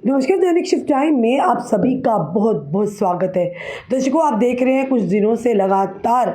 नमस्कार, दैनिक shift time में आप सभी का बहुत बहुत स्वागत है। दर्शकों, आप देख रहे हैं कुछ दिनों से लगातार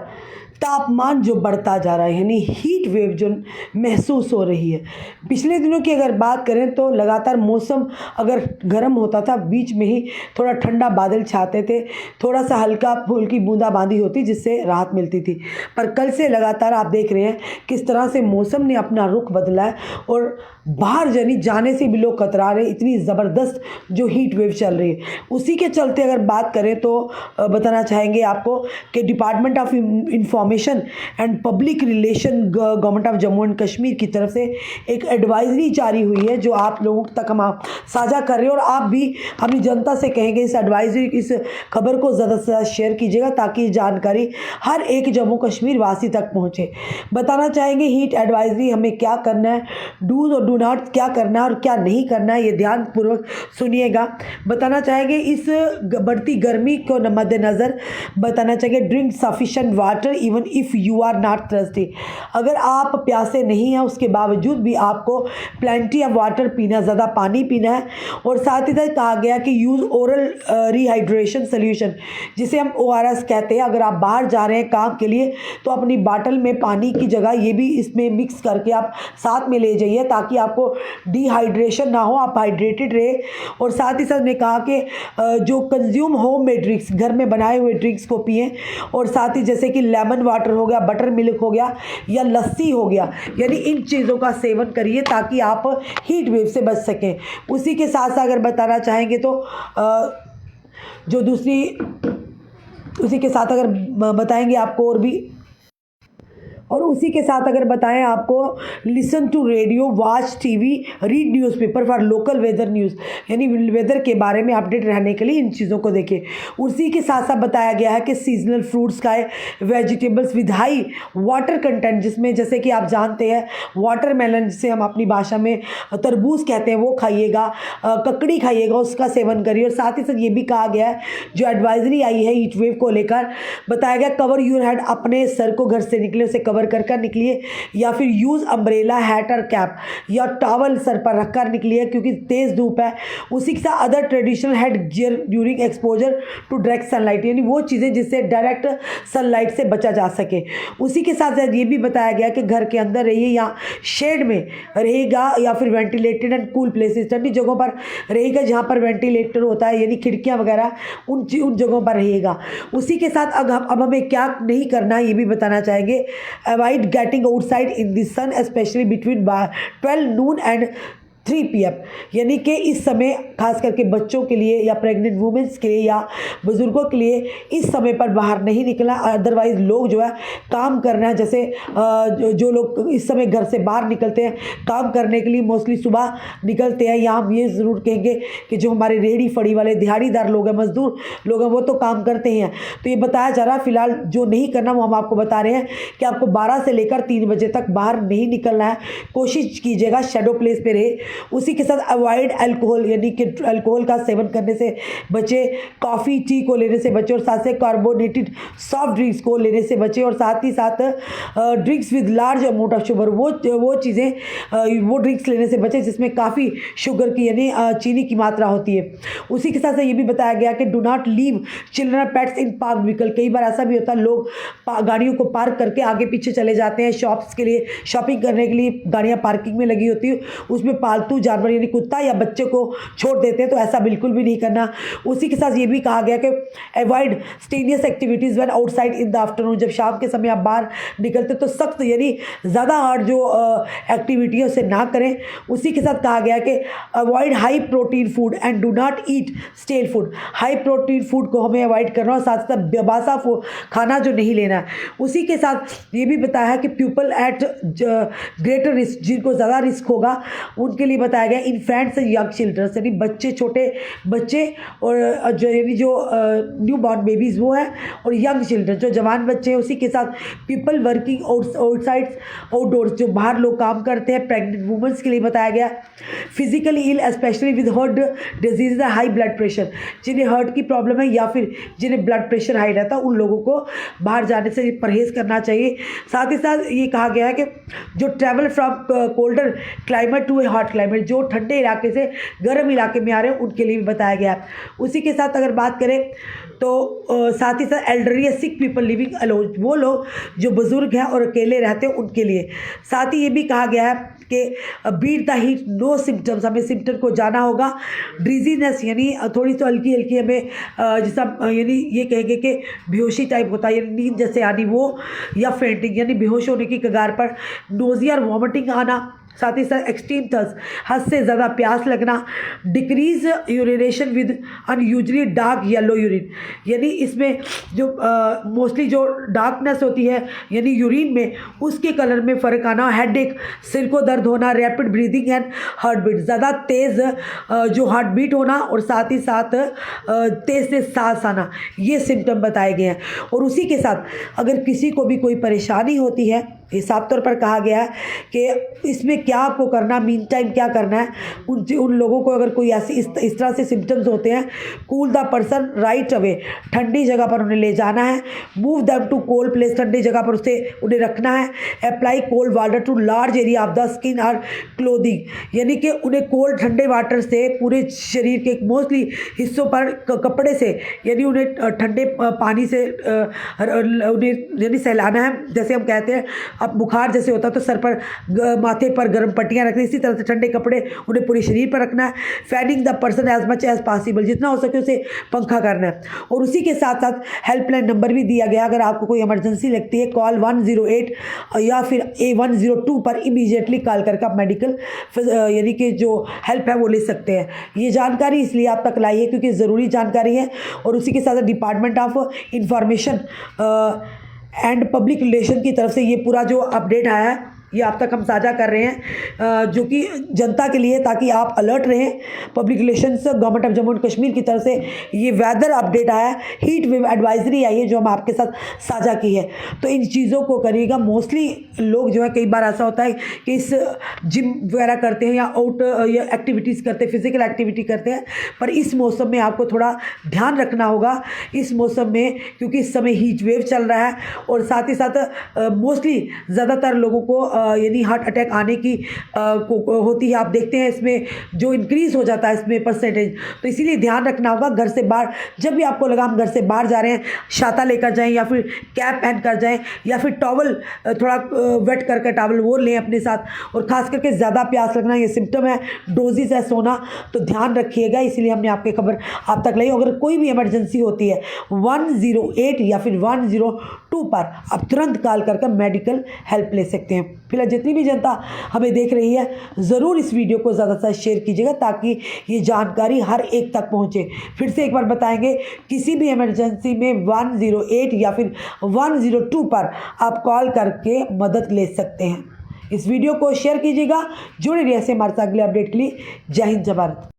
तापमान जो बढ़ता जा रहा है, यानी हीट वेव जो महसूस हो रही है। पिछले दिनों की अगर बात करें तो लगातार मौसम अगर गर्म होता था, बीच में ही थोड़ा ठंडा बादल छाते थे, थोड़ा सा हल्का फुल्की बूंदाबांदी होती जिससे राहत मिलती थी। पर कल से लगातार आप देख रहे हैं किस तरह से मौसम ने अपना रुख बदला है और बाहर जाने से भी लोग कतरा रहे, इतनी ज़बरदस्त जो हीट वेव चल रही है। उसी के चलते अगर बात करें तो बताना चाहेंगे आपको कि department of information and public relation government of Jammu and Kashmir की तरफ से एक एडवाइजरी जारी हुई है, जो आप लोगों तक हम साझा कर रहे हैं। और आप भी अपनी जनता से कहेंगे इस एडवाइजरी, इस खबर को ज़्यादा से ज़्यादा शेयर कीजिएगा ताकि ये जानकारी हर एक जम्मू कश्मीर वासी तक पहुँचे। बताना चाहेंगे हीट एडवाइजरी हमें क्या करना है, डूज और डू नॉट क्या करना है और क्या नहीं करना है, ये ध्यानपूर्वक सुनिएगा। बताना चाहेंगे इस बढ़ती गर्मी को मद्देनज़र बताना चाहिए drink sufficient water even if you are not thirsty. अगर आप प्यासे नहीं हैं उसके बावजूद भी आपको प्लेंटी ऑफ वाटर पीना, ज़्यादा पानी पीना है। और साथ ही साथ कहा गया कि यूज़ ओरल रिहाइड्रेशन सोल्यूशन, जिसे हम ORS कहते हैं। अगर आप बाहर जा रहे हैं काम के लिए तो अपनी बाटल में पानी की जगह ये भी इसमें मिक्स करके आप साथ में ले जाइए ताकि आपको डिहाइड्रेशन ना हो, आप हाइड्रेटेड रहे। और साथ ही साथ ने कहा कि जो कंज्यूम होम मेड ड्रिंक्स, घर में बनाए हुए ड्रिंक्स को पिएं। और साथ ही जैसे कि लेमन वाटर हो गया, बटर मिल्क हो गया या लस्सी हो गया, यानी इन चीज़ों का सेवन करिए ताकि आप हीट वेव से बच सकें। उसी के साथ साथ अगर बताना चाहेंगे तो जो दूसरी उसी के साथ अगर बताएंगे आपको और उसी के साथ अगर बताएं आपको listen to radio, watch TV, read newspaper for local weather news, यानी वेदर के बारे में अपडेट रहने के लिए इन चीज़ों को देखें। उसी के साथ साथ बताया गया है कि सीजनल फ्रूट्स खाएं, vegetables with high water content, जिसमें जैसे कि आप जानते हैं वाटरमेलन, जिसे हम अपनी भाषा में तरबूज कहते हैं, वो खाइएगा, ककड़ी खाइएगा, उसका सेवन करिए। और साथ ही साथ ये भी कहा गया है, जो एडवाइजरी आई है हीट वेव को लेकर, बताया गया कवर योर हेड, अपने सर को घर से निकले से कवर कर निकलिए, या फिर यूज अम्ब्रेला, हैट और कैप या टॉवल सर पर रखकर निकलिए क्योंकि तेज धूप है। उसी के साथ other traditional headgear during exposure to direct sunlight, यानी वो चीज़ें जिससे डायरेक्ट सनलाइट से बचा जा सके। उसी के साथ साथ ये भी बताया गया कि घर के अंदर रहिए या शेड में रहेगा या फिर वेंटिलेटेड एंड कूल प्लेसेस, ठंडी जगहों पर रहेगा जहाँ पर वेंटिलेटर होता है, यानी खिड़कियाँ वगैरह, उन जगहों पर रहिएगा। उसी के साथ अब हमें क्या नहीं करना है ये भी बताना चाहेंगे। Avoid getting outside in the sun, especially between 12 noon and 3 PM, यानी कि इस समय खास करके बच्चों के लिए या प्रेग्नेंट वुमेंस के लिए या बुज़ुर्गों के लिए इस समय पर बाहर नहीं निकलना। अदरवाइज़ लोग जो है काम करना है, जैसे जो लोग इस समय घर से बाहर निकलते हैं काम करने के लिए, मोस्टली सुबह निकलते हैं, या हम ये ज़रूर कहेंगे कि जो हमारे रेहड़ी फड़ी वाले दिहाड़ीदार लोग हैं, मजदूर लोग हैं, वो तो काम करते हैं। तो ये बताया जा रहा है फिलहाल जो नहीं करना वो हम आपको बता रहे हैं कि आपको 12 से लेकर 3 बजे तक बाहर नहीं निकलना है। कोशिश कीजिएगा शेडो प्लेस पे रहे। उसी के साथ अवॉइड अल्कोहल, यानी कि अल्कोहल का सेवन करने से बचे, कॉफ़ी टी को लेने से बचे, और साथ से कार्बोनेटेड सॉफ्ट ड्रिंक्स को लेने से बचे। और साथ ही साथ drinks with large amount of sugar, वो चीज़ें वो ड्रिंक्स लेने से बचे जिसमें काफ़ी शुगर की यानी चीनी की मात्रा होती है। उसी के साथ साथ ये भी बताया गया कि do not leave children pets in park vehicle. कई बार ऐसा भी होता है लोग गाड़ियों को पार्क करके आगे पीछे चले जाते हैं शॉप्स के लिए, शॉपिंग करने के लिए गाड़ियाँ पार्किंग में लगी होती है, उसमें पालतू जानवर यानी कुत्ता या बच्चे को छोड़ देते हैं, तो ऐसा बिल्कुल भी नहीं करना। उसी के साथ ये भी कहा गया कि avoid strenuous activities when outside in the afternoon. जब शाम के समय आप बाहर निकलते तो सख्त यानी ज़्यादा हार्ड जो एक्टिविटी है उसे ना करें। उसी के साथ कहा गया कि avoid high protein food and do not eat stele food. High protein food को हमें अवॉइड करना और साथ साथ बेबासा खाना जो नहीं लेना है। उसी के साथ ये भी बताया है कि पीपल एट ग्रेटर रिस्क, जिनको ज़्यादा रिस्क होगा उनके लिए बताया गया इन्फेंट्स एंड यंग चिल्ड्रंस, यानी बच्चे, छोटे बच्चे और जो न्यू बॉर्न बेबीज़ वो हैं, और यंग चिल्ड्रन जो जवान बच्चे हैं। उसी के साथ पीपल वर्किंग आउटसाइड आउटडोर्स, जो बाहर लोग काम करते हैं, प्रेग्नेंट वुमेंस के लिए बताया गया। Physically ill specially with heart disease, high blood pressure, जिन्हें हार्ट की प्रॉब्लम है या फिर जिन्हें ब्लड प्रेशर हाई रहता है, उन लोगों को बाहर जाने से परहेज़ करना चाहिए। साथ ही साथ ये कहा गया है कि जो travel from colder climate to a hot climate, जो ठंडे इलाके से गर्म इलाके में आ रहे हैं उनके लिए भी बताया गया है। उसी के साथ अगर बात करें तो साथ ही साथ एल्डरली सिक पीपल लिविंग अलोन, वो लोग जो बुज़ुर्ग हैं और अकेले रहते हैं उनके लिए। साथ ही ये भी कहा गया है कि beat the heat know symptoms, हमें सिम्टम को जाना होगा। ड्रीजीनेस यानी थोड़ी सी हल्की हल्की हमें जैसा यानी ये कहेंगे कि बेहोशी टाइप होता है, यानी नींद जैसे आनी वो, या फेंटिंग यानी बेहोश होने की कगार पर, नोजिया और वॉमिटिंग आना, साथ ही साथ एक्सट्रीम थर्स्ट, हद से ज़्यादा प्यास लगना, decrease urination with unusually dark yellow urine, यानी इसमें जो मोस्टली जो डार्कनेस होती है यानी यूरिन में उसके कलर में फ़र्क आना, हेडेक, सिर को दर्द होना, rapid breathing and heartbeat, ज़्यादा तेज़ जो हार्ट बीट होना और साथ ही साथ तेज़ से सांस आना, ये सिम्टम बताए गए हैं। और उसी के साथ अगर किसी को भी कोई परेशानी होती है, ये साफ तौर पर कहा गया है कि इसमें क्या आपको करना, मीन टाइम क्या करना है। उन लोगों को अगर कोई ऐसी इस तरह से सिम्टम्स होते हैं, cool the person right away, ठंडी जगह पर उन्हें ले जाना है। Move them to cold place, ठंडी जगह पर उससे उन्हें रखना है। Apply cold water to large area of the skin और क्लोथिंग, यानी कि उन्हें कोल्ड ठंडे वाटर से पूरे शरीर के मोस्टली हिस्सों पर कपड़े से, यानी उन्हें ठंडे पानी से उन्हें यानी सहलाना है। जैसे हम कहते हैं अब बुखार जैसे होता है तो सर पर माथे पर गर्म पट्टियाँ रखनी, इसी तरह से ठंडे कपड़े उन्हें पूरे शरीर पर रखना है। Fanning the person as much as possible, जितना हो सके उसे पंखा करना है। और उसी के साथ साथ हेल्पलाइन नंबर भी दिया गया, अगर आपको कोई इमरजेंसी लगती है कॉल 108 या फिर A102 पर इमीडिएटली कॉल करके आप मेडिकल यानी कि जो हेल्प है वो ले सकते हैं। ये जानकारी इसलिए आप तक लाई है क्योंकि ज़रूरी जानकारी है। और उसी के साथ department of information and public relation की तरफ से ये पूरा जो अपडेट आया है ये आप तक हम साझा कर रहे हैं, जो कि जनता के लिए, ताकि आप अलर्ट रहें। Public relations government of Jammu and Kashmir की तरफ से ये वेदर अपडेट आया है, हीट वेव एडवाइजरी आई है जो हम आपके साथ साझा की है। तो इन चीज़ों को करिएगा। मोस्टली लोग जो है, कई बार ऐसा होता है कि इस जिम वगैरह करते हैं या आउट या एक्टिविटीज़ करते हैं, फिजिकल एक्टिविटी करते हैं, पर इस मौसम में आपको थोड़ा ध्यान रखना होगा इस मौसम में, क्योंकि इस समय हीट वेव चल रहा है। और साथ ही साथ मोस्टली ज़्यादातर लोगों को यानी हार्ट अटैक आने की होती है। आप देखते हैं इसमें जो इंक्रीज़ हो जाता है इसमें परसेंटेज, तो इसीलिए ध्यान रखना होगा। घर से बाहर जब भी आपको लगा हम घर से बाहर जा रहे हैं, छाता लेकर जाएं या फिर कैप पहन कर जाएं या फिर टॉवल थोड़ा वेट करके टॉवल वो लें अपने साथ। और ख़ास करके ज़्यादा प्यास लगना ये सिम्टम है, डोजिस है सोना, तो ध्यान रखिएगा। इसीलिए हमने आपकी खबर आप तक लाई। अगर कोई भी इमरजेंसी होती है 108 या फिर 102 पर आप तुरंत कॉल करके मेडिकल हेल्प ले सकते हैं। फिलहाल जितनी भी जनता हमें देख रही है, ज़रूर इस वीडियो को ज़्यादा से ज़्यादा शेयर कीजिएगा ताकि ये जानकारी हर एक तक पहुँचे। फिर से एक बार बताएंगे, किसी भी इमरजेंसी में 108 या फिर 102 पर आप कॉल करके मदद ले सकते हैं। इस वीडियो को शेयर कीजिएगा। जुड़े रहिए हमारे साथ अगले अपडेट के लिए। जय हिंद, जय भारत।